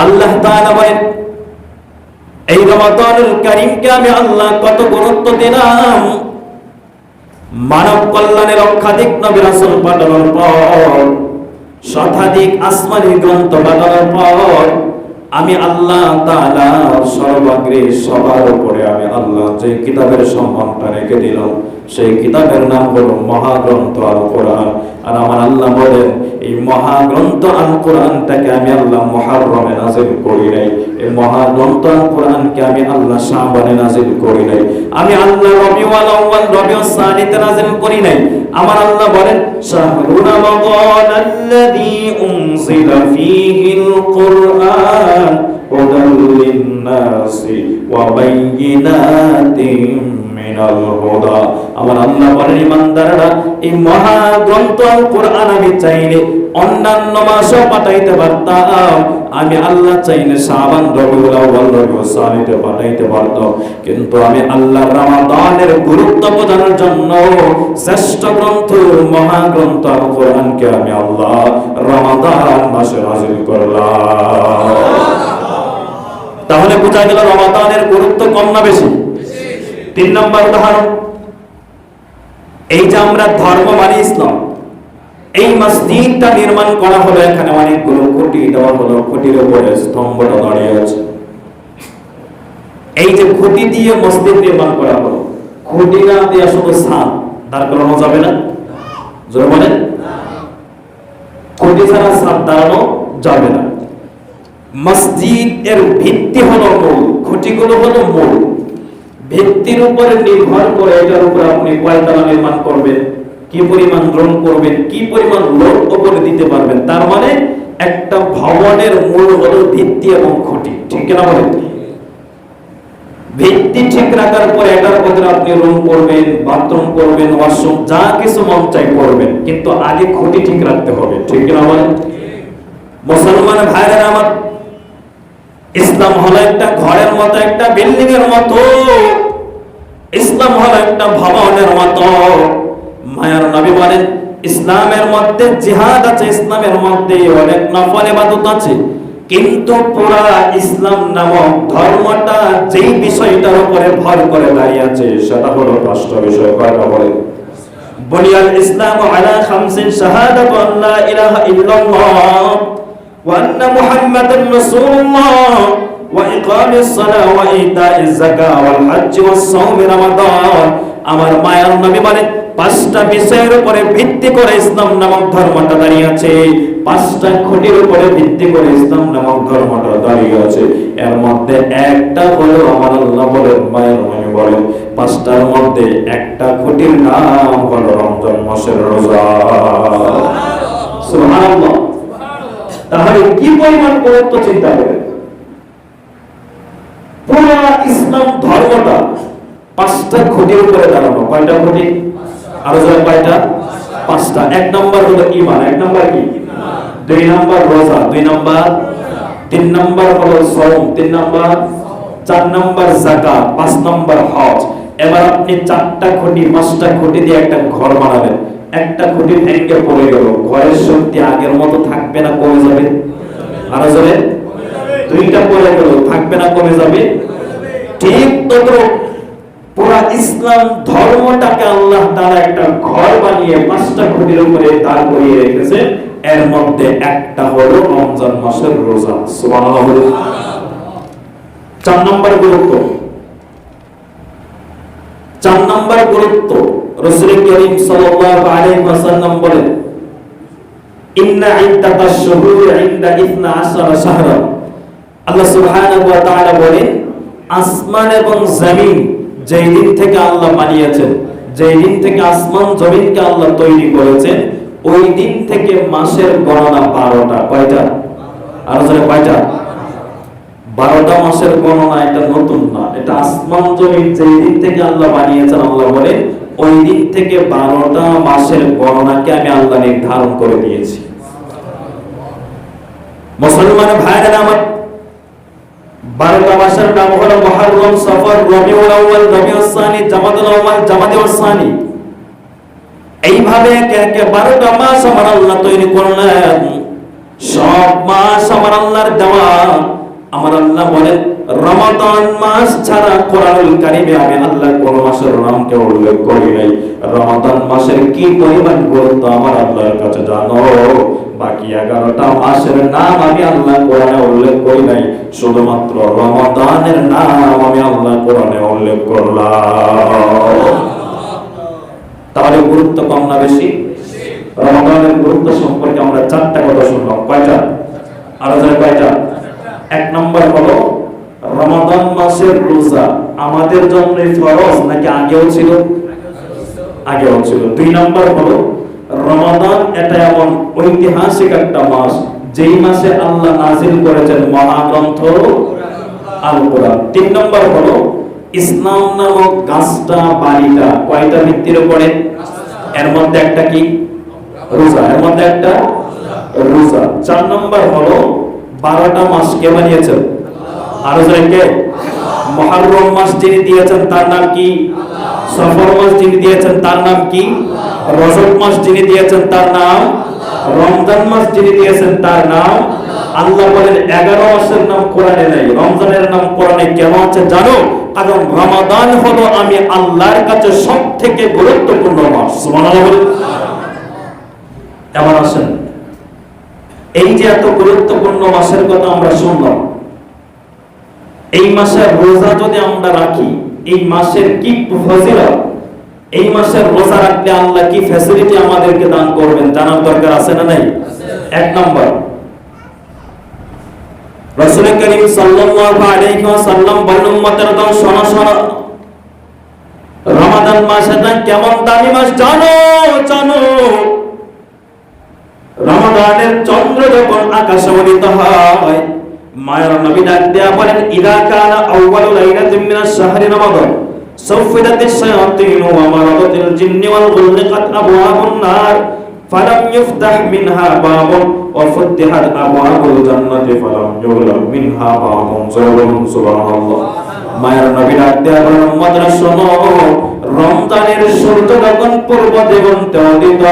আল্লাহ তাআলা বলেন, এই রমাদানুল কারীমকে আমি আল্লাহ কত গুরুত্ব দিলাম। মানব কল্যাণে লক্ষাধিক নবী রাসূল পাঠানোর পর, শতাধিক আসমানী গ্রন্থ পাঠানোর পর, আমি আল্লাহ তাআলা সর্বাগ্রে সবার উপরে আমি আল্লাহ যে কিতাবের সম্মানটা রেখে দিলাম, সেই কিতাবের নাম হলো মহাগ্রন্থ আল কোরআন। আর আমার আল্লাহ বলেন, এই মহাগ্রন্থ আল কোরআনটাকে আমি আল্লাহ মুহররমে নাযিল করি নাই, এই মহাগ্রন্থ আল কোরআনকে আমি আল্লাহ শাবানে নাযিল করি নাই, আমি আল্লাহ রবিউল আউয়াল রবিউল সানিতে নাযিল করি নাই। আমার আল্লাহ বলেন, শাহরু রমাদানাল্লাযী উনজিলা ফীহিল কুরআন হুদাল লিন-নাসি ওয়া বাইয়িনাতিন মিনাল হুদা। আমার আল্লাহ বলেন, ইমানদাররা, এই মহাগ্রন্থ আল কোরআন আমি চাইলে অন্যান্য মাসও পাঠাইতে পারতাম, আমি আল্লাহ চাইলে শাবান রবিউল আউয়াল রবিউল সানিতে পাঠাইতে পারতাম, কিন্তু আমি আল্লাহ রমাদানের গুরুত্ব বোঝানোর জন্য শ্রেষ্ঠ গ্রন্থ মহাগ্রন্থ আল কোরআনকে আমি আল্লাহ রমাদান মাসে নাযিল করলাম। তাহলে বোঝা গেল রমাদানের গুরুত্ব কম না বেশি? 3 নম্বর উদাহরণ, এই যে আমরা ধর্ম মানে ইসলাম, এই মসজিদটা নির্মাণ করা হলো, এখানে অনেকগুলো খুঁটি দেওয়া হলো, খুঁটির উপরে স্তম্ভটা দাঁড়িয়ে আছে। এই যে খুঁটি দিয়ে মসজিদ নির্মাণ করা হলো, খুঁটি না দিয়ে শুধু ছাদ দাঁড় করানো যাবে না? জোরে বলেন, খুঁটি ছাড়া ছাদ দাঁড়ানো যাবে না। মসজিদ এর ভিত্তি হলো মূল, খুঁটিগুলো হলো মূল। ভিত্তির উপরে নির্ভর করে এটার উপর আপনি কয়তলা নির্মাণ করবেন, কি পরিমাণ রং করবেন, কি পরিমাণ লোড উপরে দিতে পারবেন। তার মানে একটা ভবনের মূল হলো ভিত্তি এবং খুঁটি, ঠিক কিনা বলেন? ভিত্তি ঠিক রাখার পরে এটার উপরে আপনি রুম করবেন, বাথরুম করবেন, ওয়াশরুম যা কিছু মন চাই করবেন, কিন্তু আগে খুঁটি ঠিক রাখতে হবে, ঠিক কিনা বলেন? মুসলমান ভাইরা আমার, ইসলাম হলো একটা ঘরের মতো, একটা বিল্ডিং এর মতো, ইসলাম হলো একটা ভবনের মতো। মায়ার নবী বলেন, ইসলামের মধ্যে জিহাদ আছে, ইসলামের মধ্যে অনেক নফল ইবাদত আছে, কিন্তু পুরা ইসলাম নামক ধর্মটা যেই বিষয়টার উপরে ভর করে দাঁড়িয়ে আছে সেটা হলো 5টা বিষয়। কয়টা বলেন? বুনিয়াল ইসলামু আলা খামসিন, শাহাদাতু আল্লা ইলাহা ইল্লাল্লাহ ওয়া আন্না মুহাম্মাদার রাসূলুল্লাহ ওয়া ইকামিস সালাহ ওয়া ইতাইজ যাকাত ওয়াল হজ্জ ওয়াস সাওম রমাদান। আমার মায়ার নবী বলেন, 5টা বিষয়ের উপরে ভিত্তি করে ইসলাম নামক ধর্মটা দাঁড়িয়ে আছে, 5টা খুঁটির উপরে ভিত্তি করে ইসলাম নামক ধর্মটা দাঁড়িয়ে আছে। এর মধ্যে একটা হলো, আমার আল্লাহ বলেন, মায়ার নবী বলেন, 5টার মধ্যে একটা খুঁটির নাম হলো রমজান মাসের রোজা। সুবহানাল্লাহ। তাহলে কি পরিমাণ গুরুত্ব চিন্তা করেন। পুরো ইসলাম ধর্মটা 5টা খুঁটির উপরে দাঁড়ানো। কয়টা খুঁটি? আরো যারা কয়টা? 5টা। 1 নম্বর হলো ঈমান। 1 নম্বর কি? 2 নম্বর রোজা, 2 নম্বর, 3 নম্বর হলো সাওম, 3 নম্বর, 4 নম্বর যাকাত, 5 নম্বর হজ। এবার আপনি 4টা খুঁটি, 5টা খুঁটি দিয়ে একটা ঘর বানাবেন। একটা খুঁটি ভেঙে পড়ে গেল, ঘরের শক্তি আগের মতো থাকবে না কমে যাবে? আরো যাবে? 2টা পড়ে গেল, থাকবে না কমে যাবে? ঠিক তদ্রুপ পুরা ইসলাম ধর্মটাকে আল্লাহ তাআলা একটা ঘর বানিয়ে 5টা খুঁটির উপরে দাঁড় করিয়ে রেখেছে। এর মধ্যে একটা হলো রমজান মাসের রোজা। সুবহানাল্লাহ। 4 নম্বর গুরুত্ব, 4 নম্বর গুরুত্ব রাসূল করিম সাল্লাল্লাহু আলাইহি ওয়াসাল্লাম বলেন, ইন্না ইদ্দাতাশ শুহুরি ইনদা 12 শাহরা। আল্লাহ সুবহানাহু ওয়া তাআলা বলেন, আসমান এবং জমিন যেই দিন থেকে আল্লাহ বানিয়েছেন, যেই দিন থেকে আসমান জমিনকে আল্লাহ তৈরি করেছেন, ওই দিন থেকে মাসের গণনা 12টা। কয়টা? আর যারা কয়টা? 12টা মাসের গণনা। এটা নতুন না, এটা আসমান জমিন যেই দিন থেকে আল্লাহ বানিয়েছেন, আল্লাহ বলেন ওই দিন থেকে 12টা মাসের গণনাকে আমি আল্লাহ নির্ধারণ করে দিয়েছি। মুসলমান ভাইরা আমার, 12টা মাসের নাম হলো মুহররম, সফর, রবিউল আউয়াল, রবিউল সানি, জামাদুল আউয়াল, জামাদুল সানি। এইভাবে একে একে 12টা মাস আমার আল্লাহ তৈরি করলেন। সব মাস আমার আল্লাহর দেওয়া। আমার আল্লাহ বলেন রমাদান মাস ছাড়া কোরআনুল কারীমে আমি আল্লাহ কোন মাসের নামকে উল্লেখ করি নাই। রমাদান মাসের কি পরিমাণ গুরুত্ব আমার আল্লাহর কাছে জানো? বাকি 11টা মাসের নাম আমি আল্লাহ কোরআনে উল্লেখ করি নাই, শুধুমাত্র রমাদানের নাম আমি আল্লাহ কোরআনে উল্লেখ করলাম। তাহলে গুরুত্ব কম না বেশি? রমাদানের গুরুত্ব সম্পর্কে আমরা 4টা কথা শুনলাম। কয়টা? আরো কয়টা? 1 নম্বর হলো রমাদান মাসের রোজা আমাদের জন্য ফরজ নাকি আগেও ছিল? আগেও ছিল। 2 নম্বর হলো রমাদান এটা এমন ঐতিহাসিক একটা মাস যেই মাসে আল্লাহ নাযিল করেছেন মহাগ্রন্থ আল কোরআন। 3 নম্বর হলো ইসলাম নামক গাছটা বাড়িটা কয়টা ভিত্তির উপরে? এর মধ্যে একটা কি? রোজা। এর মধ্যে একটা রোজা। 4 নম্বর হলো 12টা মাস কে বানিয়েছেন? আরো কে? মুহররম মাস যিনি দিয়েছেন তার নাম কি? সফর মাস যিনি দিয়েছেন তার নাম কি? রজব মাস যিনি দিয়েছেন তার নাম? রমজান মাস যিনি দিয়েছেন তার নাম? আল্লাহ বলেন 11 মাসের নাম কোরআনে নাই, রমজানের নাম কোরআনে কেন আছে জানো? কারণ রমাদান হলো আমি আল্লাহর কাছে সবথেকে গুরুত্বপূর্ণ মাস। সুবহানাল্লাহ বলেন। এমন আছেন এই যে এত গুরুত্বপূর্ণ মাসের কথা আমরা শুনলাম, এই মাসের রোজা যদি আমরা রাখি, এই মাসের কি ফজিলত, এই মাসের রোজা রাখলে আল্লাহ কি ফ্যাসিলিটি আমাদেরকে দান করবেন জানার দরকার আছে না নাই? 1 নম্বর, রাসূল করিম সাল্লাল্লাহু আলাইহি ওয়াসাল্লাম বলেন উম্মতের দল শোনো শোনো, রমাদান মাসটা কেমন দামি মাস জানো? জানো রমাদানের চন্দ্র যখন আকাশে উদিত হয়, মায়ের নবী ডাক দেয়া বলেন ইদা কানা আউয়ালু লাইলাতিন মিনাশ শাহরি রমাদান সুফিদাতিশ শায়াতিন ওয়া মারাদাতিল জিন্নি ওয়াল গুলকাত আবওয়াবুন নার ফালাম ইফতাহ মিনহা বাবুন ওয়া ফুতিহাত আবওয়াবুল জান্নাতি ফালাম ইউগলাক মিনহা বাবুন। সুবহানাল্লাহ। মায়ের নবী ডাক দেয়া বলেন উম্মতরা শোনো, রমজানের সূর্য যখন পূর্ব দিগন্তে উদিত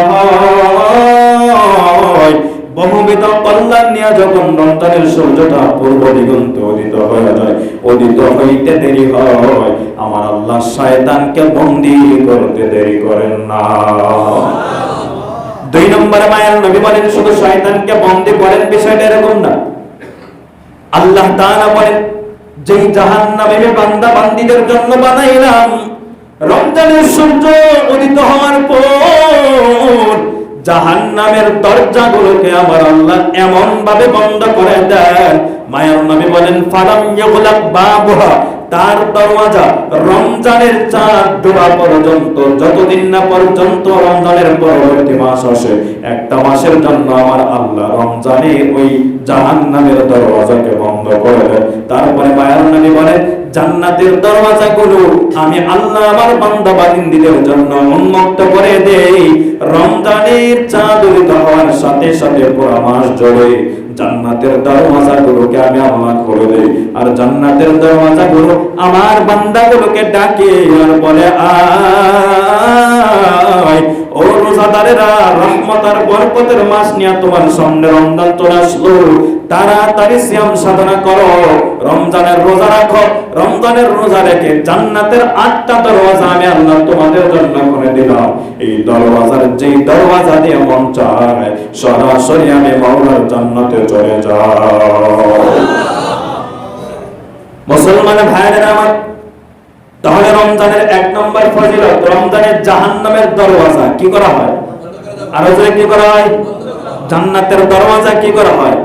হয়, বহুবিধ কল্যাণ নিয়ে যখন রমজানের সূর্যটা পূর্ব দিগন্তে উদিত হয়ে যায়, উদিত হইতে দেরি হয়, আমার আল্লাহ শয়তানকে বন্দী করতে দেরি করেন না। 2 নম্বরে মায়ের নবী বলেন শুধু শয়তানকে বন্দী করেন বিষয়টা এরকম না, আল্লাহ তাআলা বলেন যেই জাহান্নামে আমি বান্দা বান্দীদের জন্য বানাইলাম, রমজানের সূর্য উদিত হওয়ার পর জাহান্নামের দরজাগুলোকে আমার আল্লাহ এমন ভাবে বন্ধ করে দেন, মায়ের নবী বলেন ফালাম ইউগলাক বাবুহা, তার দরওয়াজা রমজানের চাঁদ ডোবা পর্যন্ত, যতদিন না পর্যন্ত রমজানের পরবর্তী মাস আসে, একটা মাসের জন্য আমার আল্লাহ রমজানের ওই জাহান্নামের দরওয়াজাকে বন্ধ করে দেন। তারপরে মায়ের নবী বলেন জান্নাতের দরওয়াজাগুলো আমি আল্লাহ আমার বান্দা বান্দিদের জন্য উন্মুক্ত করে দেই। রমজানের চাঁদ উদিত হওয়ার সাথে সাথে পুরো মাস জুড়ে জান্নাতের দরওয়াজাগুলোকে আমি আল্লাহ খুলে দেই, আর জান্নাতের দরওয়াজাগুলো আমার বান্দাগুলোকে ডাকে আর বলে আয় ও রোজাদারেরা, রহমত আর বরকতের মাস নিয়ে তোমার সামনে রমজান চলে আসলো, তাড়াতাড়ি সিয়াম সাধনা করো, রমজানের রোজা রাখো, রমজানের রোজা রেখে জান্নাতের 8টা দরওয়াজা আমি আল্লাহ তোমাদের জন্য করে দিলাম। এই দরওয়াজার যেই দরওয়াজা দিয়ে মন চায় সরাসরি আমি মাওলার জান্নাতে চলে যাও। মুসলমান ভাইয়েরা আমার, তাহলে রমজানের 1 নম্বর ফজিলত, রমজানের জাহান্নামের দরওয়াজা কি করা হয়? আরো জোরে কি করা হয়? জান্নাতের দরওয়াজা কি করা হয়?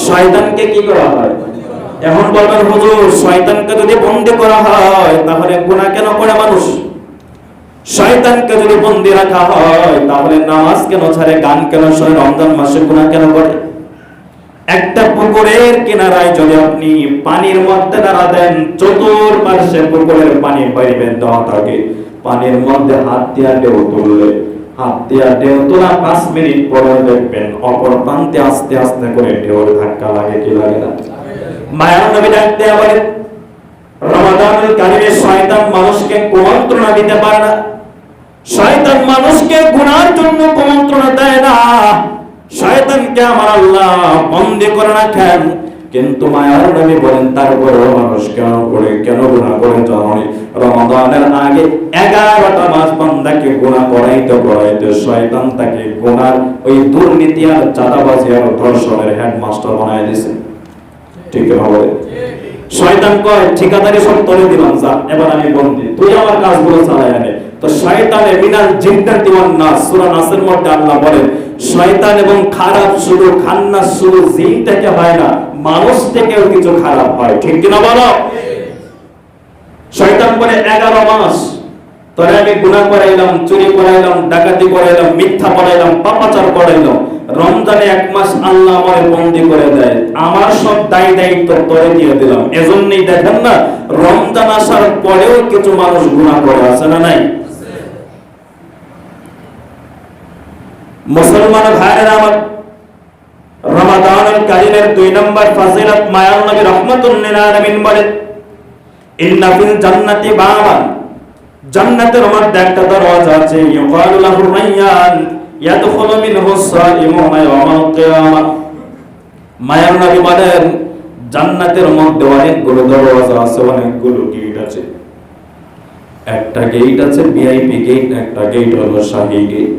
শয়তানকে কি করা হয়? এখন বলবেন হুজুর শয়তানকে যদি বন্দী করা হয় তাহলে গুনাহ কেন করে মানুষ? শয়তানকে যদি বন্দী রাখা হয় তাহলে নামাজ কেন ছাড়ে, গান কেন শোনে, রমজান মাসে গুনাহ কেন করে? একটা পুকুরের কিনারায় যদি আপনি পানির মধ্যে দাঁড়া দেন, চতুর্পাশে পুকুরের পানি বাইরে দেওয়া থাকে, পানির মধ্যে হাত দিয়া ঢেউ তুললে, হাত দিয়া ঢেউ তোলা 5 মিনিট পরে দেখবেন অপর প্রান্তে আস্তে আস্তে করে ঢেউর ধাক্কা লাগে, কি লাগে না? মায়ার নবী ডাক দেয়া বলেন রমাদানুল কারীমে শয়তান মানুষকে কুমন্ত্রণা দিতে পারে না, শয়তান মানুষকে গুনার জন্য কুমন্ত্রণা দেয় না, শয়তানকে আমার আল্লাহ বন্দী করে রাখেন। কিন্তু মায়ার নবী বলেন তারপরেও মানুষ কেন গুনাহ করে জানেন? রমাদানের আগে 11টা মাস বান্দাকে গুনাহ করাইতে শয়তান তাকে গুনার ওই দুর্নীতি আর চাঁদাবাজি আর ধর্ষণের হেডমাস্টার বানায় দিয়েছে। ঠিক হবে? শয়তান কয় ঠিকাদারি সব তোরে দিলাম, যা এবার আমি বন্দী, তুই আমার কাজগুলো চালায় আনে। তো শয়তানে মিনাল জিন্নাতি ওয়ান নাস, সূরা নাসের মধ্যে আল্লাহ বলেন শয়তান এবং খারাপ শুধু খান্নাস শুধু জিন থেকে হয় না, মানুষ থেকেও কিছু খারাপ হয়। ঠিক কিনা বলো? শয়তান বলে 11 মাস তোরে আমি গুনাহ করাইলাম, চুরি করাইলাম, ডাকাতি করাইলাম, মিথ্যা করাইলাম, পাপাচার করাইলাম, রমজানে 1 মাস আল্লাহ আমারে বন্দী করে দেয়, আমার সব দায় দায়িত্ব তোরে দিয়ে দিলাম। এজন্যই দেখেন না রমজান আসার পরেও কিছু মানুষ গুনাহ করে, আছে না নাই? মুসলমান ভাইরা আমার, রমাদানুল কারীমের 2 নম্বর ফজিলত মায়ার নবী রাহমাতুল লিল আলামিন বলেন ইন্না ফিল জান্নাতি বাবান, জান্নাতের মধ্যে একটা দরজা আছে, ইউকালু লাহু রায়্যান ইয়াদখুলু মিনহু সাইমুনা ইয়াওমাল কিয়ামাহ। মায়ার নবী বলেন জান্নাতের মধ্যে অনেকগুলো দরজা আছে, অনেকগুলো গেট আছে। একটা গেট আছে ভিআইপি গেট, একটা গেট হলো শাহী গেট।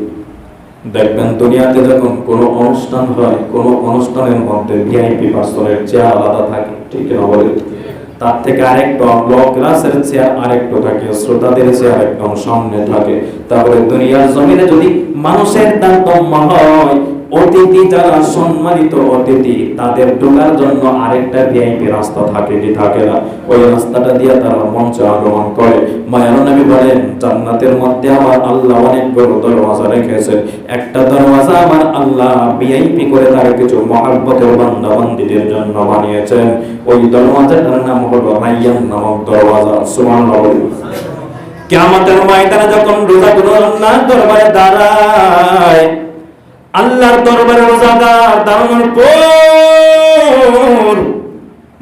দেখবেন দুনিয়াতে যখন কোনো অনুষ্ঠান হয়, কোনো অনুষ্ঠানের মধ্যে ভিআইপি পার্সনের চেয়ার আলাদা থাকে, ঠিক না বলে? তার থেকে আরেকটা লো ক্লাসের চেয়ার আরেকটা থাকে, শ্রোতাদের চেয়ার একদম সামনে থাকে। তারপরে দুনিয়ার জমিনে যদি মানুষের তারতম্য হয়, অতিথি যারা সম্মানিত অতিথি তাদের ঢোকার জন্য আরেকটা ভিআইপি রাস্তা থাকে কি থাকে না? ওই রাস্তাটা দিয়ে তারা মঞ্চে আগমন করে। মায়ার নবী বলেন জান্নাতের মধ্যে আমার আল্লাহ অনেক বড় দরওয়াজা রেখেছেন। একটা দরওয়াজা আমার আল্লাহ ভিআইপি করে তার কিছু মহব্বতের বান্দা বান্দীদের জন্য বানিয়েছেন। ওই দরওয়াজাটার নাম হলো রায়্যান নামক দরওয়াজা। সুবহানাল্লাহ। কিয়ামতের ময়দানে যখন রোজাগুলো আল্লাহর দরবারে দাঁড়ায়, আল্লাহর দরবারে রোজাদার দাঁড়ানোর পর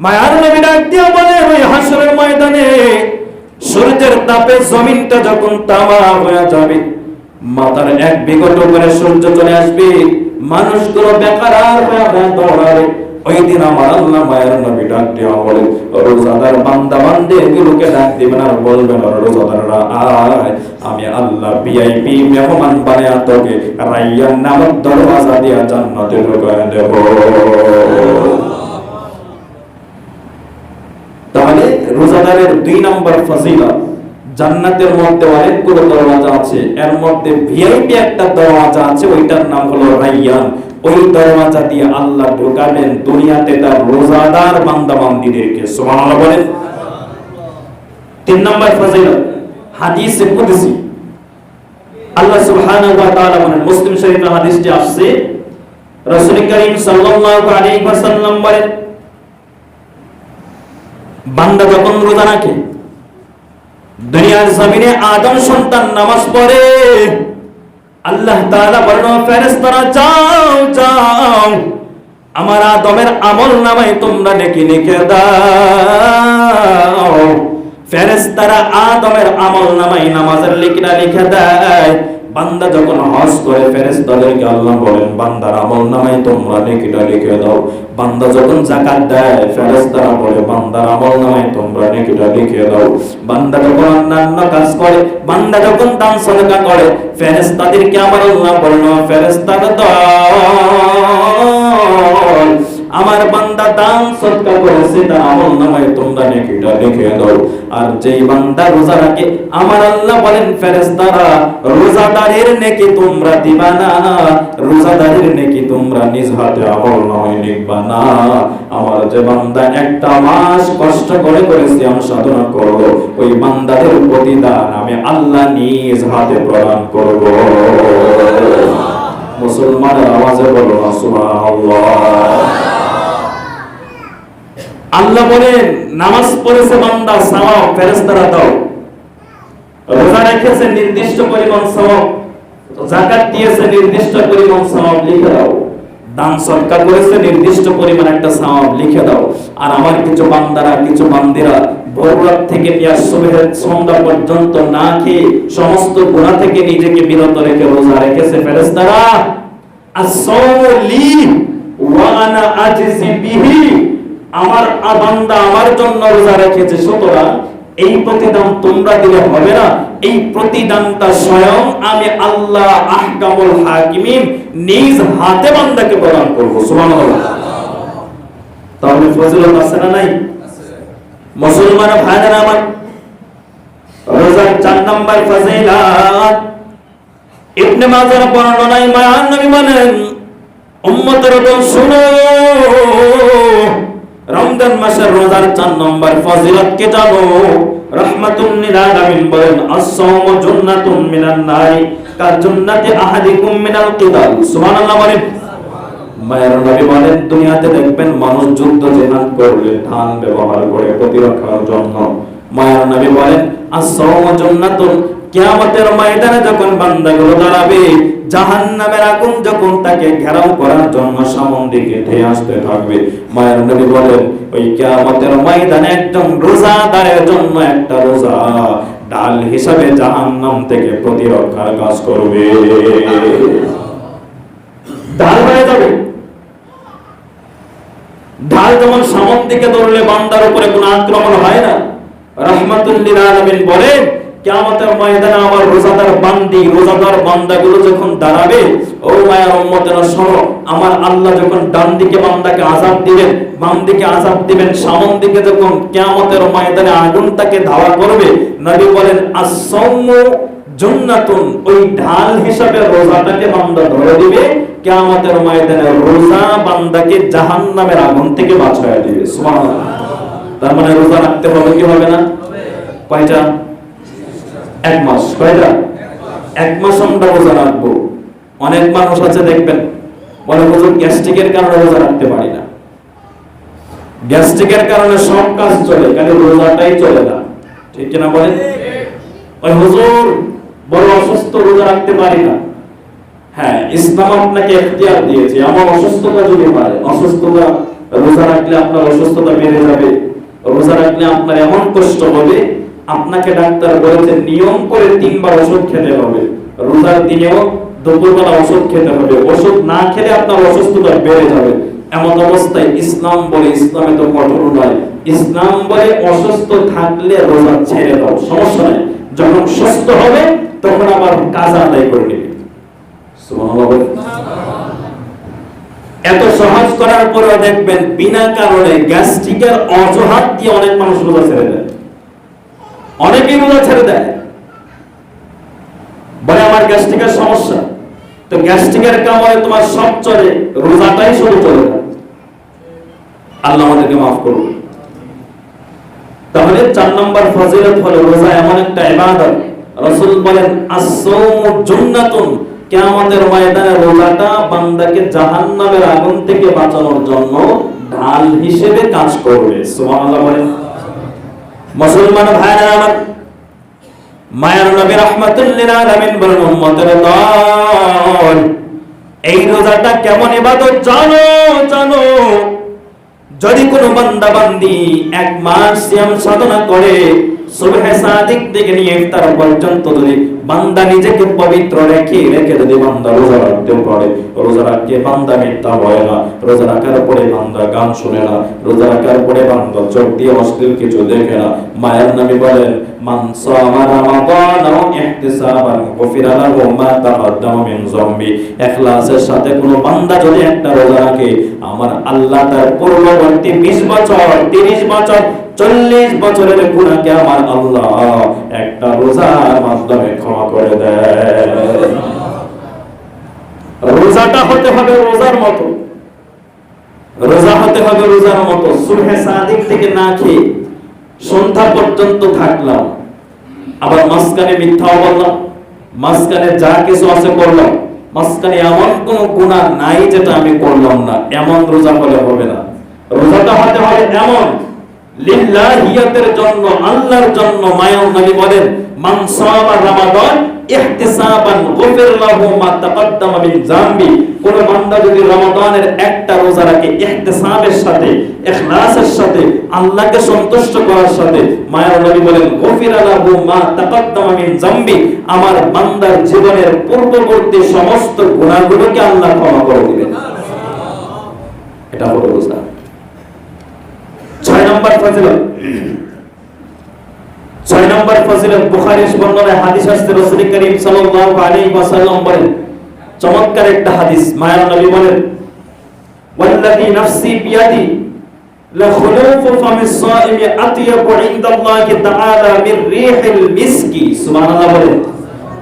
মায়ার নবী ডাক দিয়া বলে ওই হাসরের ময়দানে সূর্যের তাপে জমিনটা যখন তামা হয়ে যাবে, মাথার 1 বিঘত করে সূর্য চলে আসবে, মানুষগুলো বেকার হয়ে দৌড়াবে। ওই দিন আমার আল্লাহ মায়ের নবী ডাক দিয়া বলে রোজাদার বান্দা বান্দিগুলোকে ডাক দিবেন আর বলবেন রোজাদাররা আয়, আমি আল্লাহ ভিআইপি মেহমান বানায়া তোকে রায়্যান নামক দরওয়াজা দিয়া জান্নাতে ঢুকায় দেব। তাহলে রোজাদারের 2 নম্বর ফজিলত, জান্নাতের মধ্যে অনেকগুলো দরওয়াজা আছে, এর মধ্যে ভিআইপি একটা দরওয়াজা আছে, ওইটার নাম হলো রায়্যান। ওই দরওয়াজা দিয়ে আল্লাহ ঢোকাবেন দুনিয়াতে তার রোজাদার বান্দা বান্দীদেরকে। সুবহানাল্লাহ বলেন। 3 নম্বর ফজিলত হাদিসে কুদসি, আল্লাহ সুবহানাহু ওয়া তাআলা বলেন, মুসলিম শরীফের হাদিসটি আসছে, রাসূল করিম সাল্লাল্লাহু আলাইহি ওয়াসাল্লাম বলেন বান্দা যখন রোজা রাখে, দুনিয়ার জমিনে আদম সন্তান নামাজ পড়ে, আল্লাহ তাআলা বলেন ফেরেশতারা যাও যাও আমার আদমের আমল নামায় তোমরা নেকি লিখে দাও। ফেরেশতারা আদমের আমল নামায় নামাজের লিখনা লিখে দেয়। বান্দা যখন হজ করে ফেরেশতাদেরকে আল্লাহ বলেন বান্দার আমল নামায় তোমরা নেকিটা লিখে দাও। বান্দা যখন যাকাত দেয় ফেরেশতারা বলে বান্দার আমল নামায় তোমরা নেকিটা লিখে দাও। বান্দা যখন অন্যান্য কাজ করে, বান্দা যখন দান সদকা করে, ফেরেশতাদেরকে আমার আল্লাহ বলেন ফেরেশতারা দল আমার বান্দা দান সদকা করেছে তার আমল নামায় তোমরা নেকিটা লিখে দাও। আর যেই বান্দা রোজা রাখে আমার আল্লাহ বলেন ফেরেশতারা রোজাদারের নেকি তোমরা দিবা না, রোজাদারের নেকি তোমরা নিজ হাতে আমল নামায় লিখবা না। আমার যে বান্দা 1টা মাস কষ্ট করে সিয়াম সাধনা করলো, ওই বান্দাদের প্রতিদান আমি আল্লাহ নিজ হাতে প্রদান করব। মুসলমানের আওয়াজে বলো না সুবহানাল্লাহ। আল্লাহ বলেন নামাজ পড়েছে বান্দা সওয়াব ফেরেশতারা দাও, রোজা রেখেছে নির্দিষ্ট পরিমাণ সওয়াব, যাকাত দিয়েছে নির্দিষ্ট পরিমাণ সওয়াব লিখে দাও, দান সদকা করেছে নির্দিষ্ট পরিমাণ একটা সওয়াব লিখে দাও। আর আমার কিছু বান্দারা কিছু বান্দিরা ভোর রাত থেকে নিয়ে সুবহের সন্ধ্যা পর্যন্ত না খেয়ে সমস্ত গুনাহ থেকে নিজেকে বিরত রেখে রোজা রেখেছে, ফেরেশতারা আস-সাওমু লি ওয়া আনা আজজি বিহি, আমার বান্দা আমার জন্য রোজা রেখেছে, সুতরাং এই প্রতিদান তোমরা দিলে হবে না, এই প্রতিদানটা স্বয়ং আমি আল্লাহ আহকামুল হাকিমিন নিজ হাতে বান্দাকে প্রদান করব। সুবহানাল্লাহ। তাহলে ফজিলত আছে না নাই? মুসলমান ভাইরা আমার, রোজার 4 নাম্বার ফজিলত ইবনে মাজাহ বর্ণনায় মায়ান নবী বলেন, উম্মতের তো শুনো, রমজান মাসের রোজার 4 নম্বর ফজিলত কে জানো? রাহমাতুল লিল আলামিন বলেন, আস-সাওমু জান্নাতুন মিনান নারি কা জান্নাতি আহাদিকুম মিনাল কিতাল। সুবহানাল্লাহ বলেন। মায়ের নবী বলেন, দুনিয়াতে দেখবেন মানুষ যুদ্ধ জিহাদ করলে ধান ব্যবহার করে প্রতিরক্ষার জন্য। মায়ের নবী বলেন, আস-সাওমু জান্নাতুন, কিয়ামতের ময়দানে যখন বান্দাগুলো দাঁড়াবে, জাহান্নামের আগুন যখন তাকে ঘেরাও করার জন্য সামন দিকে ধেয়ে আসতে থাকবে, মায়ের নবী বলেন ওই কিয়ামতের ময়দানে একজন রোজাদারের জন্য একটা রোজা ঢাল হিসাবে জাহান্নাম থেকে প্রতিরক্ষার কাজ করবে। ঢাল হয়ে যাবে। ঢাল যেমন সামন দিকে ধরলে বান্দার উপরে কোনো আক্রমণ হয় না, রাহমাতুল লিল আলামিন বলেন কিয়ামতের ময়দানে আমার রোজাদার বান্দাগুলো যখন দাঁড়াবে, ও মায়ের উম্মতেরা শোনো, আমার আল্লাহ যখন ডান দিকে বান্দাকে আযাব দিবেন, বাম দিকে আযাব দিবেন, সামন দিকে যখন কিয়ামতের ময়দানে আগুন তাকে ধাওয়া করবে, নবী বলেন আস-সাওমু জান্নাতুন, ওই ঢাল হিসাবে রোজাটাকে বান্দা ধরে দিবে, কিয়ামতের ময়দানে রোজা বান্দাকে জাহান্নামের আগুন থেকে বাঁচায় দিবে। সুবহানাল্লাহ। তার মানে রোজা রাখতে হবে কি হবে না? কয়টা? 1 মাস। কয়টা? 1 মাস আমরা রোজা রাখবো। অনেক মানুষ আছে দেখবেন বলে, হুজুর গ্যাস্ট্রিকের কারণে রোজা রাখতে পারি না। গ্যাস্ট্রিকের কারণে সব কাজ চলে, খালি রোজাটাই চলে না। ঠিক কিনা বলেন? ওই হুজুর বড় অসুস্থ, রোজা রাখতে পারি না। হ্যাঁ, ইসলাম আপনাকে ইখতিয়ার দিয়েছে, এমন অসুস্থতা যদি হয়, অসুস্থতা রোজা রাখলে আপনার অসুস্থতা বেড়ে যাবে, রোজা রাখলে আপনার এমন কষ্ট হবে, আপনাকে ডাক্তার বলেছে নিয়ম করে 3 বার ওষুধ খেতে হবে, রোজার দিনেও দুপুরবেলা ওষুধ খেতে হবে, ওষুধ না খেলে আপনার অসুস্থতা বেড়ে যাবে। এমন অবস্থায় ইসলাম বলে, ইসলামে তো কঠোর নয়, ইসলাম বলে অসুস্থ থাকলে রোজা ছেড়ে দাও, সমস্যা নাই, যখন সুস্থ হবে তখন আবার কাজা আদায় করে নেবে। সুবহানাল্লাহ। এত সহজ করার পরেও দেখবেন বিনা কারণে গ্যাস্ট্রিকের অজুহাত দিয়ে অনেক মানুষ রোজা ছেড়ে দেয়। অনেকেই রোজা ছেড়ে দেয়, বলে আমার গ্যাস্ট্রিকের সমস্যা। তো গ্যাস্ট্রিকের কারণে তোমার সব চলে, রোজাটাই শুধু চলে না। আল্লাহ আমাদেরকে মাফ করুন। তাহলে 4 নম্বর ফজিলত হলো রোজা এমন একটা ইবাদত, রাসূল বলেন আস-সাওমু জান্নাতুন, কিয়ামতের ময়দানে রোজাটা বান্দাকে জাহান্নামের আগুন থেকে বাঁচানোর জন্য ঢাল হিসেবে কাজ করবে। সুবহানাল্লাহ বলেন। মুসলমান ভাইরা আমার, মায়ের নবী রাহমাতুল লিল আলামিন বলেন, উম্মতের দল, এই রোজাটা কেমন ইবাদত জানো? যদি কোনো বান্দা বান্দি 1 মাস সিয়াম সাধনা করে, সুবহে সাদিক থেকে নিয়ে ইফতার পর্যন্ত যদি বান্দা নিজেকে পবিত্র রেখে যদি বান্দা রোজা রাখতে পারে, রোজা রাখতে বান্দা মিথ্যা বলে না, রোজা রাখার পরে বান্দা গান শুনে না, রোজা রাখার পরে বান্দা চোখ দিয়ে অশ্লীল কিছু দেখে না। মায়ের নবী বলেন, মান সামা রমাদান ওয়া ইহতিসাবান গুফিরা লাহু মা তাকদ্দামা মিন যামবি, ইখলাসের সাথে কোনো বান্দা যদি একটা রোজা রাখে, আমার আল্লাহ তার পূর্ববর্তী 20 বছর, 30 বছর, 40 বছরের গুনাহকে আমার আল্লাহ একটা রোজার মাধ্যমে ক্ষমা করে দেয়। রোজাটা হতে হবে রোজার মতো, রোজা হতে হবে রোজার মতো। সুবহে সাদিক থেকে না খেয়ে সন্ধ্যা পর্যন্ত থাকলাম, আবার মাঝখানে মিথ্যাও বললাম, মাঝখানে যা কিছু আছে করলাম, মাঝখানে এমন কোন গুনাহ নাই যেটা আমি করলাম না, এমন রোজা হলে হবে না। রোজাটা হতে হবে এমন লিল্লাহিয়াতের জন্য, আল্লাহর জন্য। মায়ার নবী বলেন, মান সামা রমাদান ইহতিসাবান গফির লাহু মা তাকাদ্দামা মিন যামবি, কোন বান্দা যদি রমাদানের একটা রোজা রাখে ইহতিসাবের সাথে, ইখলাসের সাথে, আল্লাহকে সন্তুষ্ট করার সাথে, মায়ার নবী বলেন গফির লাহু মা তাকাদ্দামা মিন যামবি, আমার বান্দার জীবনের পূর্ববর্তী সমস্ত গুনাহগুলোকে আল্লাহ ক্ষমা করে দিবেন। এটা হলো রোজা। 6 নম্বর ফজিলত, 6 নম্বর ফজিলত বুখারীর বর্ণনায় হাদিস আসছে, রাসূল করিম সাল্লাল্লাহু আলাইহি ওয়াসাল্লাম বলেন, চমৎকার একটা হাদিস, মায়ার নবী বলেন ওয়াল্লাযী নাফসি বিয়াদি লা খুলুফু ফামিস সাইমি আতয়াবু ইনদাল্লাহি তাআলা মির রিহিল মিসকি। সুবহানাল্লাহ বলেন,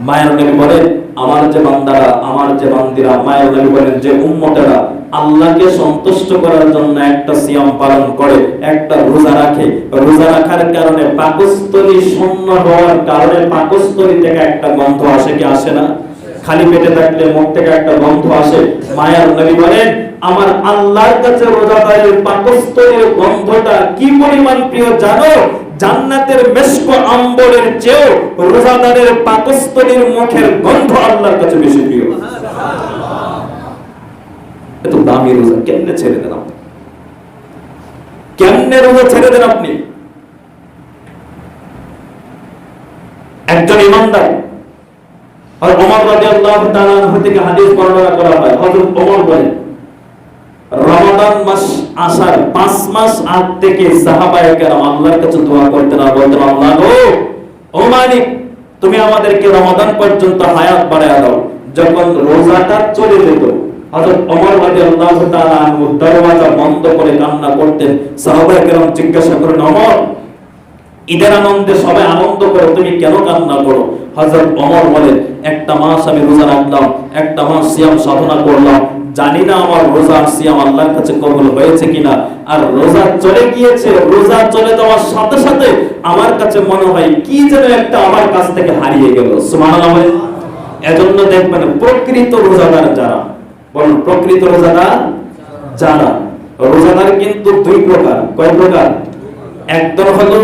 মায়ার নবী বলেন আমার যে বান্দারা, আমার যে বান্দিরা, মায়ার নবী বলেন যে উম্মতেরা আল্লাহকে সন্তুষ্ট করার জন্য একটা সিয়াম পালন করে, একটা রোজা রাখে, রোজা রাখার কারণে পাকস্থলী শূন্য হওয়ার কারণে পাকস্থলী থেকে একটা গন্ধ আসে কি আসে না? খালি পেটে থাকলে মুখ থেকে একটা গন্ধ আসে। মায়ার নবী বলেন আমার আল্লাহর কাছে রোজাদারের পাকস্থলীর গন্ধটা কি পরিমাণ প্রিয় জানো? জান্নাতের মেশক আম্বরের চেয়েও রোজাদারের পাকস্থলীর মুখের গন্ধ আল্লাহর কাছে বেশি প্রিয়। এত দামি রোজা কেমনে ছেড়ে দেন আপনি? কেমনে রোজা ছেড়ে দেন আপনি? একজন ইমানদার আর ওমর রাদিয়াল্লাহু তাআলা আনহু থেকে হাদিস বর্ণনা করা হয়, হযরত ওমর বলেন রমাদান মাস আসার 5 মাস আগ থেকে সাহাবায়ে কেরাম আল্লাহর কাছে দোয়া করতেন আর বলতেন, আল্লাহ গো, ও মালিক, তুমি আমাদেরকে রমাদান পর্যন্ত হায়াত বাড়ায়া দাও। যখন রোজাটা চলে যেত হযরত ওমর রাদিয়াল্লাহু তাআলা আনহু দরওয়াজা বন্ধ করে কান্না করতেন। সাহাবায়ে কেরাম জিজ্ঞাসা করেন, ওমর, ঈদের আনন্দে সবাই আনন্দ করে, তুমি কেন কান্না করো? হযরত ওমর বলেন, একটা মাস আমি রোজা রাখলাম, একটা মাস সিয়াম সাধনা করলাম, জানি না আমার রোজা সিয়াম আল্লাহর কাছে কবুল হয়েছে কিনা, আর রোজা চলে গিয়েছে, রোজা চলে যাওয়ার সাথে সাথে আমার কাছে মনে হয় কি যেন একটা আমার কাছ থেকে হারিয়ে গেল। সুবহানাল্লাহ। এজন্য দেখবেন প্রকৃত রোজাদার যারা, বলুন প্রকৃত রোজাদার যারা, রোজাদার কিন্তু দুই প্রকার। কয় প্রকার? একদল হলো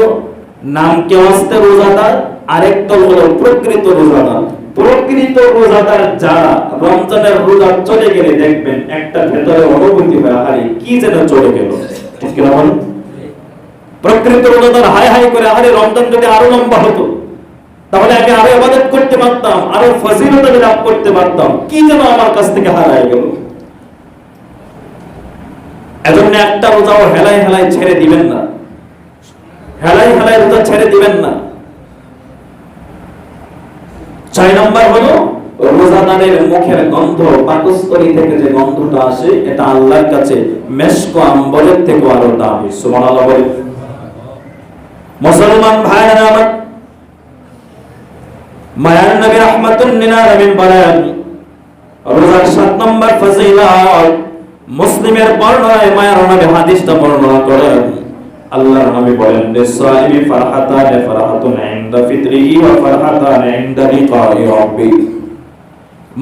নামকে ওয়াস্তে রোজাদার, আরেক দল হলো প্রকৃত রোজাদার। প্রকৃত রোজাদার যারা রমজানের রোজা চলে গেলে দেখবেন একটা ভেতরে অনুভূতি হয়, আরে কি যেন চলে গেল। ঠিক কি না বলুন? প্রকৃত রোজাদার হাই হাই করে, আরে রমজান যদি আরো লম্বা হতো তাহলে আমি আরো ইবাদত করতে পারতাম, আরো ফজিলত আমি লাভ করতে পারতাম, কি যেন আমার কাছ থেকে হারায় গেল। এজন্য একটা রোজাও হেলায় হেলায় ছেড়ে দিবেন না, হেলায় হেলায় রোজা ছেড়ে দিবেন না। 6 নম্বর হলো রোজাদারের মুখের গন্ধ, পাকস্থলী থেকে যে গন্ধটা আসে এটা আল্লাহর কাছে মেশক আম্বরের থেকে আরো দামি। সুবহানাল্লাহ বলেন। মুসলমান ভাইরা আমার, মায়ার নবী রাহমাতুল লিল আলামিন বলেন রোজার 7 নম্বর ফজিলত মুসলিমের বর্ণনায় মায়ার নবী হাদিসটা বর্ণনা করেন। আল্লাহর নবী বলেন লিসাইমি ফারহাতান, ফারহাতুন ইনদা ফিতরিহি ওয়া ফারহাতান ইনদা লিকাই রাব্বি।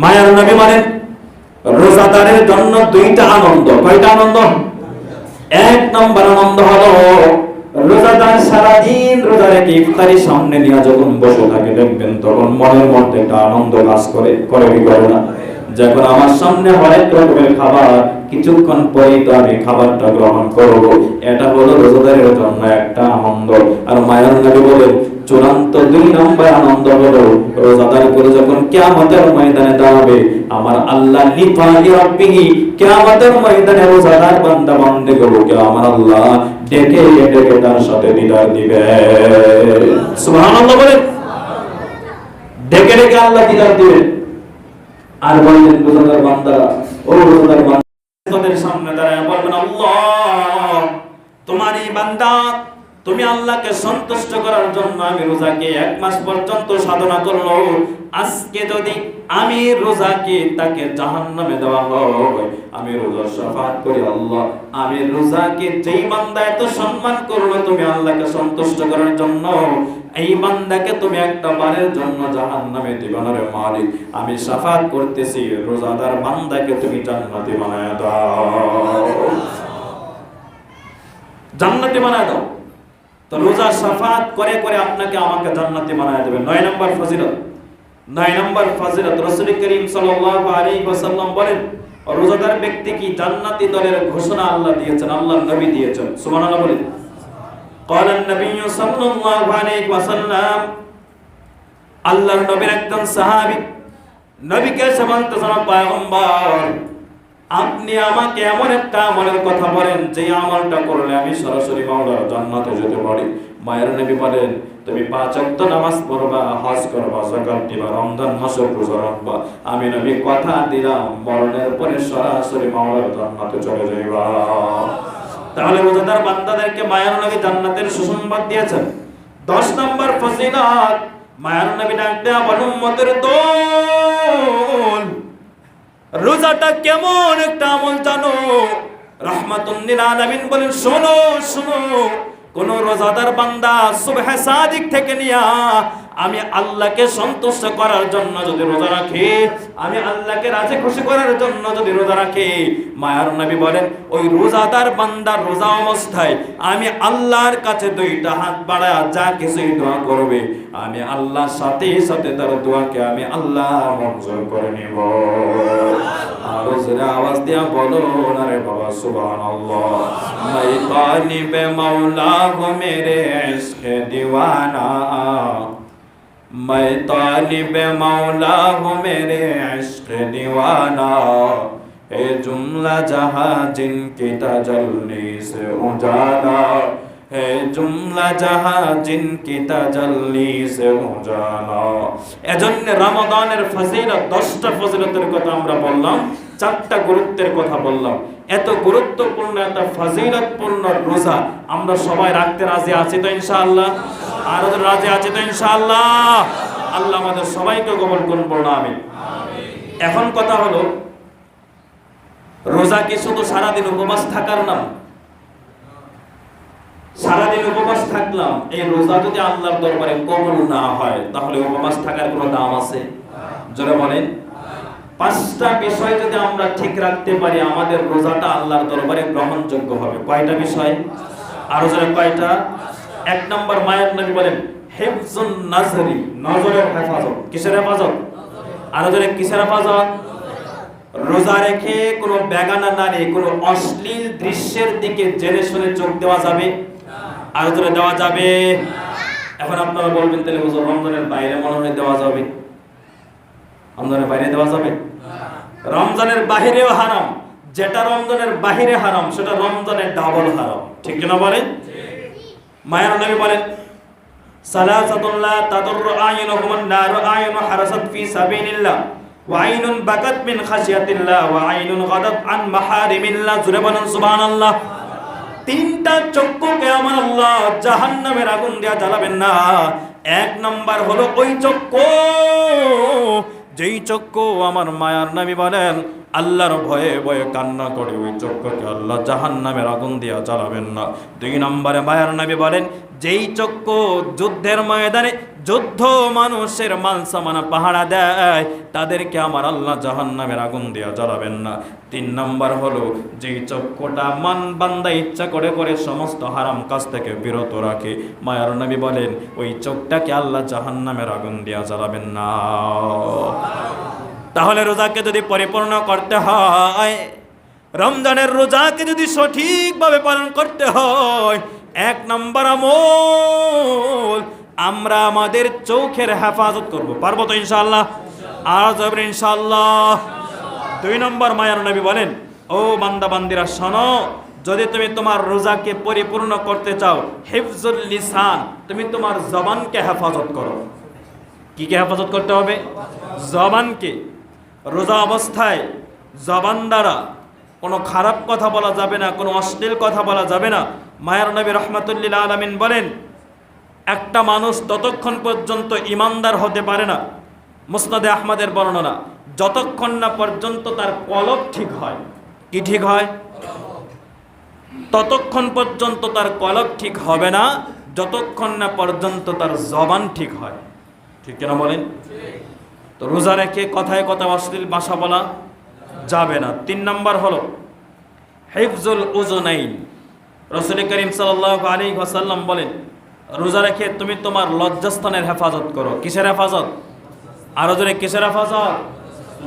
মায়ার নবী বলেন রোজাদারের জন্য দুইটা আনন্দ। কয়টা আনন্দ? 1 নম্বর আনন্দ হলো রোজাদার সারা দিন রোজা রেখে ইফতারি সামনে নিয়ে যখন বসে থাকে দেখবেন তখন মনের মধ্যে একটা আনন্দ কাজ করে কি করে না? যখন আমার সামনে হরেক রকমের খাবার, কিছুক্ষণ পরেই তো আমি খাবারটা গ্রহণ করব, এটা হলো রোজাদারের জন্য একটা আনন্দ। আর মায়ার নবী বলেন চূড়ান্ত 2 নম্বর আনন্দ হলো রোজাদার করে যখন কিয়ামতের ময়দানে দাঁড়াবে আমার আল্লাহ লিকাই রাব্বিহি, কিয়ামতের ময়দানে রোজাদার বান্দা বান্দিগুলোকে আমার আল্লাহ ডেকে ডেকে তার সাথে দিদার দিবে। সুবহানাল্লাহ বলেন। ডেকে ডেকে আল্লাহ দিদার দিবে। আর বললেন রোজাদার বান্দারা, ও রোজাদার বান্দাদের সামনে দাঁড়ায় বলবেন, আল্লাহ তোমারই বান্দা, তুমি আল্লাহকে সন্তুষ্ট করার জন্য আমি রোজাকে 1 মাস পর্যন্ত সাধনা করলো, আজকে যদি আমি রোজাকে তাকে জাহান্নামে দেওয়া হয়, আমি রোজার শাফাআত করি আল্লাহ, আমি রোজাকে যেই বান্দা এত সম্মান করলো তুমি আল্লাহকে সন্তুষ্ট করার জন্য, এই বান্দাকে তুমি একটা বারের জন্য জাহান্নামে দিবা না রে মালিক, আমি শাফাআত করতেছি রোজাদার বান্দাকে তুমি জান্নাতি বানায় দাও, জান্নাতি বানায় দাও। তো রোজা শাফাআত করে করে আপনাকে আমাকে জান্নাতি বানায় দেবে। 9 নম্বর ফজিলত 9 নম্বর ফজিলত, রাসূল করিম সাল্লাল্লাহু আলাইহি ওয়াসাল্লাম বলেন, রোজাদার ব্যক্তি কি জান্নাতি দলের ঘোষণা আল্লাহ দিয়েছেন, আল্লাহর নবী দিয়েছেন। সুবহানাল্লাহ বলেন। قال النبي صلى الله عليه وسلم, আল্লাহর নবীর একজন সাহাবী নবীকে বলতেছেন, পয়গম্বর আপনি আমাকে এমন একটা আমলের কথা বলেন যে আমলটা করলে আমি সরাসরি মাওলার জান্নাতে যেতে পারি। মায়ের নবী বলেন, তুমি 5 ওয়াক্ত নামাজ পড়বা, হজ করবা, যাকাত দিবা, রমজান মাসে রোজা রাখবা, আমি নবী কথা দিলাম মরণের পরে সরাসরি মাওলার জান্নাতে চলে যাইবা। তাহলে রোজাদার বান্দাদেরকে মায়ের নবী জান্নাতের সুসংবাদ দিয়েছেন। 10 নম্বর ফজিলত, মায়ের নবী ডাক দেয়া বলেন, উম্মতের দল, রোজাটা কেমন একটা আমল জানো? রাহমাতুল লিল আলামিন বলেন, শোনো শোনো, কোন রোজাদার বান্দা সুবহে সাদিক থেকে নিয়া আমি আল্লাহকে সন্তুষ্ট করার জন্য যদি রোজা রাখে, আমি আল্লাহকে রাজি খুশি করার জন্য যদি রোজা রাখে, মায়ার নবী বলেন ওই রোজাদার বান্দার রোজা অবস্থায় আমি আল্লাহর কাছে 2টা হাত বাড়ায়া যা কিছুই দোয়া করবে, আমি আল্লাহর সাথে সাথে তার দোয়াকে আমি আল্লাহ মঞ্জুর করে নিব। আর জোরে আওয়াজ দিয়া বলো না রে বাবা সুবহানাল্লাহ। मैं तालिब मौला हूँ मेरे इश्क़ दीवाना, मैं तालिब मौला हूँ मेरे इश्क़ दीवाना, ए जुमला जहाँ जिनकी तजल्ली से उजाला, है जुमला जहाँ जिनकी तजल्ली से उजाला। এজন্য রমাদানের ফজিলত, 10টা ফজিলতের কথা আমরা বললাম, 4টা গুরুত্বের কথা বললাম। এত গুরুত্বপূর্ণ একটা ফজিলতপূর্ণ রোজা আমরা সবাই রাখতে রাজি আছি তো ইনশাআল্লাহ? আর রাজি আছি তো ইনশাআল্লাহ? আল্লাহ আমাদের সবাইকে কবুল করুন, বলুন আমিন। এখন কথা হলো, রোজা কি শুধু সারাদিন উপবাস থাকার নাম? সারাদিন উপবাস থাকলাম, এই রোজা যদি আল্লাহর দরবারে কবুল না হয় তাহলে উপবাস থাকার কোনো দাম আছে? জোরে বলেন। 5টা বিষয় যদি আমরা ঠিক রাখতে পারি আমাদের রোজাটা আল্লাহর দরবারে গ্রহণযোগ্য হবে। কয়টা বিষয়? আরো জোরে কয়টা? 1 নম্বর, মায়ের নবী বলেন হিফজুন নাজরি, নজরের হেফাজত। কিসের হেফাজত? আরো জোরে কিসের হেফাজত? রোজা রেখে কোনো বেগানা নারী, কোনো অশ্লীল দৃশ্যের দিকে জেনে শুনে চোখ দেওয়া যাবে? আরো জোরে দেওয়া যাবে? এখন আপনারা বলবেন তাহলে হুজুর রমজানের বাইরে মনে হয় দেওয়া যাবে? রমজানের বাইরে দেওয়া যাবে? রমজানের বাহিরেও হারাম। যেটা রমজানের বাহিরে হারাম সেটা রমজানের ডাবল হারাম, ঠিক কিনা বলেন? মায়ের নবী বলেন, সালাসাতুল্লাহ তাদুররু আয়ুনুহুমুন নারু আয়ুনু হারাসাত ফি সাবিলিল্লাহ ওয়া আইনুন বাকাত মিন খাশিয়াতিল্লাহ ওয়া আইনুন গাদাত আন মাহারিমিল্লাহ। জোরে বলেন সুবহানাল্লাহ। 3টা চক্ষুকে আমার আল্লাহ জাহান্নামের আগুন দিয়ে জ্বালাবেন না। 1 নাম্বার হলো ওই চক্ষু, যেই চক্ষু আমার মায়ার নবী বলেন আল্লাহর ভয়ে ভয়ে কান্না করে, ওই চক্ষুকে আল্লাহ জাহান্নামের আগুন দিয়ে জ্বালাবেন না। 2 নম্বরে মায়ার নবী বলেন যেই চক্ষু যুদ্ধের ময়দানে যুদ্ধ মানুষের মাল সামানা পাহারা দেয়, তাদেরকে আমার আল্লাহ জাহান্নামের আগুন দিয়ে জ্বালাবেন না। 3 নম্বর হলো যেই চক্ষুটা মান বান্দা ইচ্ছা করে করে সমস্ত হারাম কাজ থেকে বিরত রাখে, মায়ার নবী বলেন ওই চোখটাকে আল্লাহ জাহান্নামের আগুন দিয়ে জ্বালাবেন না। তাহলে রোজাকে যদি পরিপূর্ণ করতে হয়, রমজানের রোজাকে যদি সঠিকভাবে পালন করতে হয়, 1 নম্বর আমল আমরা আমাদের চোখের হেফাজত করব। পারবো তো ইনশাআল্লাহ? আর যাবেন ইনশাআল্লাহ। 2 নম্বর মায়ার নবী বলেন, ও বান্দা বান্দিরা শোনো, যদি তুমি তোমার রোজাকে পরিপূর্ণ করতে চাও, হিফজুল লিসান, তুমি তোমার জবানকে হেফাজত করো। কি কে হেফাজত করতে হবে? জবানকে। রোজা অবস্থায় জবান দ্বারা কোনো খারাপ কথা বলা যাবে না, কোনো অশ্লীল কথা বলা যাবে না। মায়ার নবী রাহমাতুল লিল আলামিন বলেন একটা মানুষ ততক্ষণ পর্যন্ত ইমানদার হতে পারে না, মুসনাদে আহমদের বর্ণনা, যতক্ষণ না পর্যন্ত তার কলব ঠিক হয়। কি ঠিক হয়? ততক্ষণ পর্যন্ত তার কলব ঠিক হবে না যতক্ষণ না পর্যন্ত তার জবান ঠিক হয়। ঠিক কিনা বলেন? তো রোজা রেখে কথায় কথা অশ্লীল ভাষা বলা যাবে না। 3 নম্বর হলো হিফজুল উযুনাইন। রাসূল করিম সাল্লাল্লাহু আলাইহি ওয়াসাল্লাম বলেন রোজা রেখে তুমি তোমার লজ্জাস্থানের হেফাজত করো। কিসের হেফাজত? আরো জোরে কিসের হেফাজত?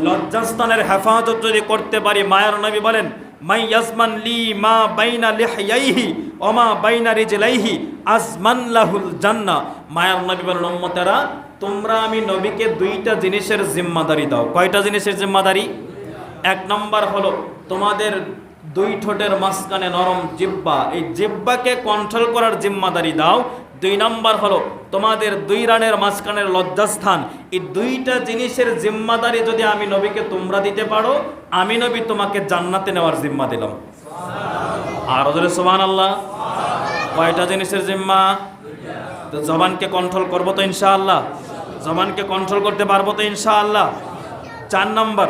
লজ্জাস্থানের হেফাজত যদি করতে পারি, মায়ের নবী বলেন মাই ইয়াজমান লি মা বাইনা লিহইয়াইহি ওয়া মা বাইনা রিজলাইহি আজমান লাহুল জান্নাহ। মায়ের নবী বলেন উম্মতেরা, তোমরা আমি নবীকে দুইটা জিনিসের জিম্মাদারি দাও। কয়টা জিনিসের জিম্মাদারি? এক নম্বর হলো তোমাদের দুই ঠোঁটের মাঝখানে নরম জিহ্বা, এই জিহ্বাকে কন্ট্রোল করার জিম্মাদারি দাও। দুই নম্বর হলো তোমাদের দুই রানের মাঝখানের লজ্জাস্থান, এই দুইটা জিনিসের জিম্মাদারি যদি আমি নবীকে তোমরা দিতে পারো, আমি নবী তোমাকে জান্নাতে নেওয়ার জিম্মা দিলাম। আর ওদের সুবহানাল্লাহ। কয়টা জিনিসের জিম্মা? তো জবানকে কন্ট্রোল করবো তো ইনশাআল্লাহ? জবানকে কন্ট্রোল করতে পারবো তো ইনশাআল্লাহ? 4 নম্বর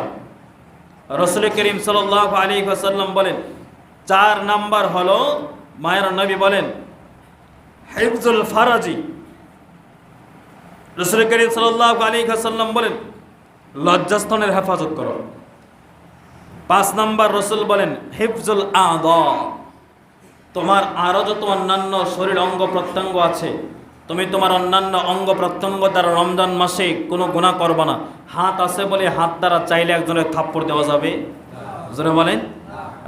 রাসূল করিম সাল্লাল্লাহু আলাইহি ওয়াসাল্লাম বলেন, 4 নম্বর হলো মায়ের নবী বলেন হিফজুল ফারাজি। রাসূল করিম সাল্লাল্লাহু আলাইহি ওয়াসাল্লাম বলেন লজ্জাস্থানের হেফাজত করো। 5 নম্বর রাসূল বলেন হিফজুল আযা, তোমার আরো যত অন্যান্য শরীর অঙ্গ প্রত্যঙ্গ আছে, তুমি তোমার অন্যান্য অঙ্গ প্রত্যঙ্গ দ্বারা রমজান মাসে কোনো গুনাহ করবে না। হাত আছে বলে হাত দ্বারা চাইলে একজনের থাপ্পড় দেওয়া যাবে? জোরে বলেন।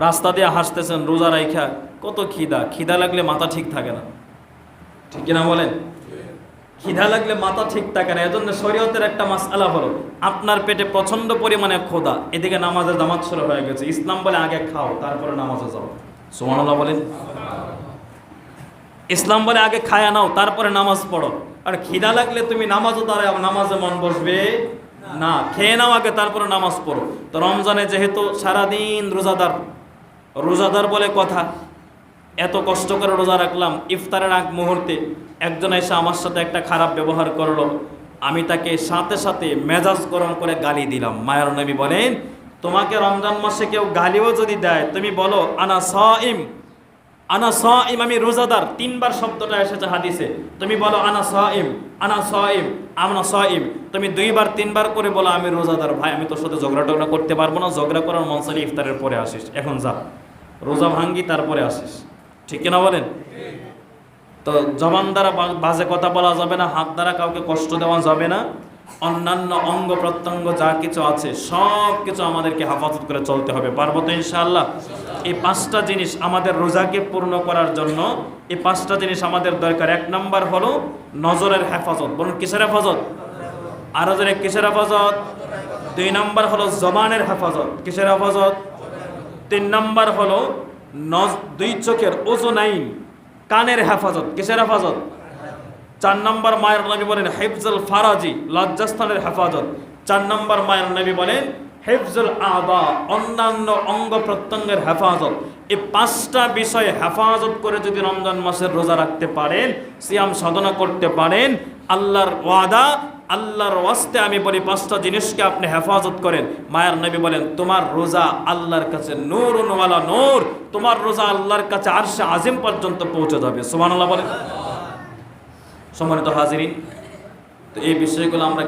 রাস্তা দিয়ে হাসতেছেন রোজা রাইখা, কত খিদা লাগলে মাথা ঠিক থাকে না, ঠিক কিনা বলেন? খিদা লাগলে মাথা ঠিক থাকে না। এজন্য শরীয়তের একটা মাসআলা হলো, আপনার পেটে প্রচন্ড পরিমাণে ক্ষুধা, এদিকে নামাজের জামাত শুরু হয়ে গেছে, ইসলাম বলে আগে খাও তারপরে নামাজে যাও। সুবহানাল্লাহ বলেন। ইসলাম বলে আগে খায়া নাও তারপরে নামাজ পড়ো। আর খিদা লাগলে তুমি নামাজও দাঁড়ায়, নামাজে মন বসবে না, খেয়ে নাও আগে তারপরে নামাজ পড়ো। তো রমজানে যেহেতু সারাদিন রোজাদার বলে কথা, এত কষ্ট করে রোজা রাখলাম, ইফতারের আগ মুহূর্তে একজন এসে আমার সাথে একটা খারাপ ব্যবহার করলো, আমি তাকে সাথে সাথে মেজাজ গরম করে গালি দিলাম। মায়ের নবী বলেন তোমাকে রমজান মাসে কেউ গালিও যদি দেয়, তুমি বলো আনা সাইম, আনা সাইম, আমি রোজাদার। 3 বার শব্দটা এসেছে হাদিসে, তুমি বলো আনা সাইম, আনা সাইম, আনা সাইম। তুমি 2 বার 3 বার করে বলো আমি রোজাদার। ভাই আমি তোর সাথে ঝগড়া করতে পারবো না, ঝগড়া করার মন চাইলে ইফতারের পরে আসিস, এখন যা রোজা ভাঙ্গি তারপরে আসিস, ঠিক কিনা বলেন? তো জবান দ্বারা বাজে কথা বলা যাবে না, হাত দ্বারা কাউকে কষ্ট দেওয়া যাবে না, অন্যান্য অঙ্গ প্রত্যঙ্গ যা কিছু আছে সব কিছু আমাদেরকে হেফাজত করে চলতে হবে। পারবো তো ইনশাআল্লাহ? এই 5টা জিনিস আমাদের রোজাকে পূর্ণ করার জন্য, এই 5টা জিনিস আমাদের দরকার। 1 নম্বর হলো নজরের হেফাজত। বলুন কিসের হেফাজত? আরো জোরে কিসের হেফাজত? 2 নম্বর হলো জবানের হেফাজত। কিসের হেফাজত? 3 নম্বর হলো 2 চোখের ওজনাইন, কানের হেফাজত। কিসের হেফাজত? 4 নম্বর মায়ের নবী বলেন হিফজুল ফারাজি, লজ্জাস্থানের হেফাজত। 4 নম্বর মায়ের নবী বলেন হিফজুল আযা, অন্যান্য অঙ্গ প্রত্যঙ্গের হেফাজত। এই 5টা বিষয় হেফাজত করে যদি রমজান মাসের রোজা রাখতে পারেন, সিয়াম সাধনা করতে পারেন, আল্লাহর ওয়াদা, আল্লাহর ওয়াস্তে আমি বলি 5টা জিনিসকে আপনি হেফাজত করেন, মায়ের নবী বলেন তোমার রোজা আল্লাহর কাছে নূরুন ওয়ালা নূর, তোমার রোজা আল্লাহর কাছে আরশে আজিম পর্যন্ত পৌঁছে যাবে। সুবহানাল্লাহ বলেন। সম্মানিত হাজিরিন, তো এই বিষয়গুলো আমরা